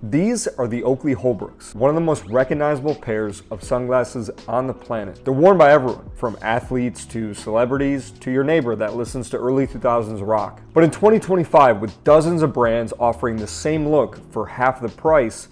These are the Oakley Holbrooks, one of the most recognizable pairs of sunglasses on the planet. They're worn by everyone, from athletes to celebrities to your neighbor that listens to early 2000s rock. But in 2025, with dozens of brands offering the same look for half the price,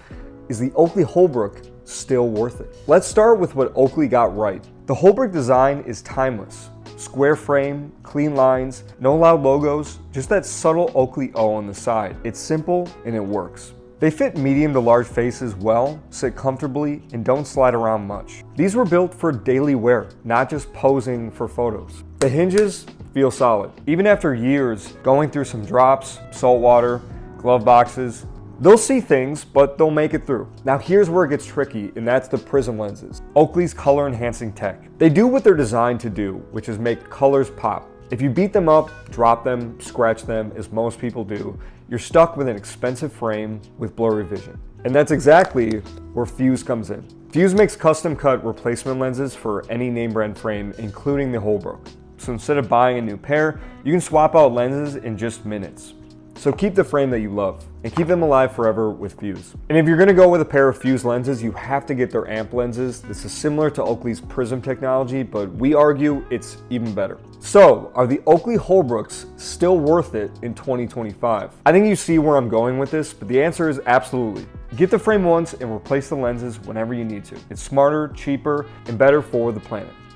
is the Oakley Holbrook still worth it? Let's start with what Oakley got right. The Holbrook design is timeless. Square frame, clean lines, no loud logos, just that subtle Oakley O on the side. It's simple and it works. They fit medium to large faces well, sit comfortably, and don't slide around much. These were built for daily wear, not just posing for photos. The hinges feel solid. Even after years going through some drops, salt water, glove boxes, they'll see things, but they'll make it through. Now here's where it gets tricky, and that's the Prism lenses, Oakley's color enhancing tech. They do what they're designed to do, which is make colors pop. If you beat them up, drop them, scratch them, as most people do, you're stuck with an expensive frame with blurry vision. And that's exactly where Fuse comes in. Fuse makes custom cut replacement lenses for any name brand frame, including the Holbrook. So instead of buying a new pair, you can swap out lenses in just minutes. So keep the frame that you love and keep them alive forever with Fuse. And if you're gonna go with a pair of Fuse lenses, you have to get their amp lenses. This is similar to Oakley's Prism technology, but we argue it's even better. So are the Oakley Holbrooks still worth it in 2025? I think you see where I'm going with this, but the answer is absolutely. Get the frame once and replace the lenses whenever you need to. It's smarter, cheaper, and better for the planet.